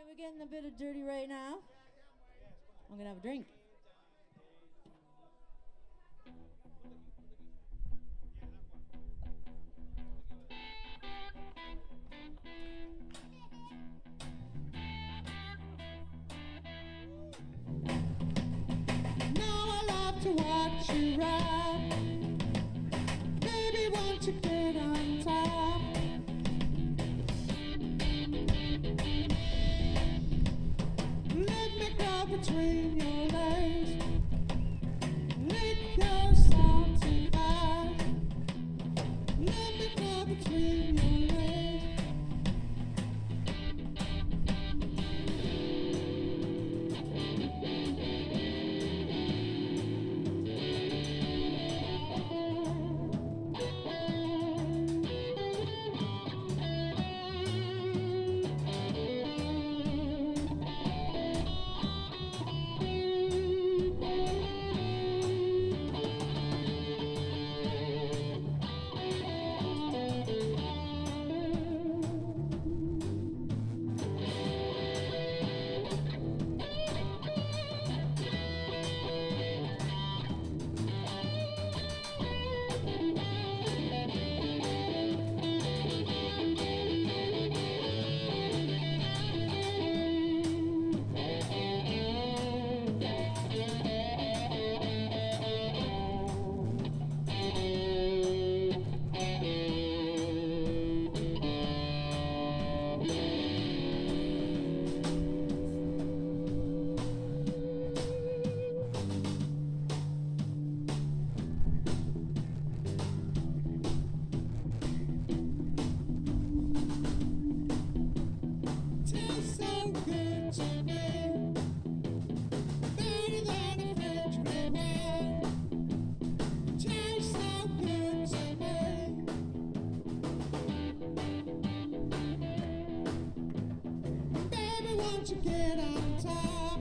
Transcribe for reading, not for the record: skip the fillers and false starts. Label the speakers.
Speaker 1: We're getting a bit of dirty right now. I'm gonna have a drink. Now I love to watch you ride. Baby, won't you get on top? Let me crawl between your legs. Lick your salty eyes. Let me crawl between your legs. Tastes so good to me, better than a French gratin. Tastes so good to me. Baby, won't you get on top?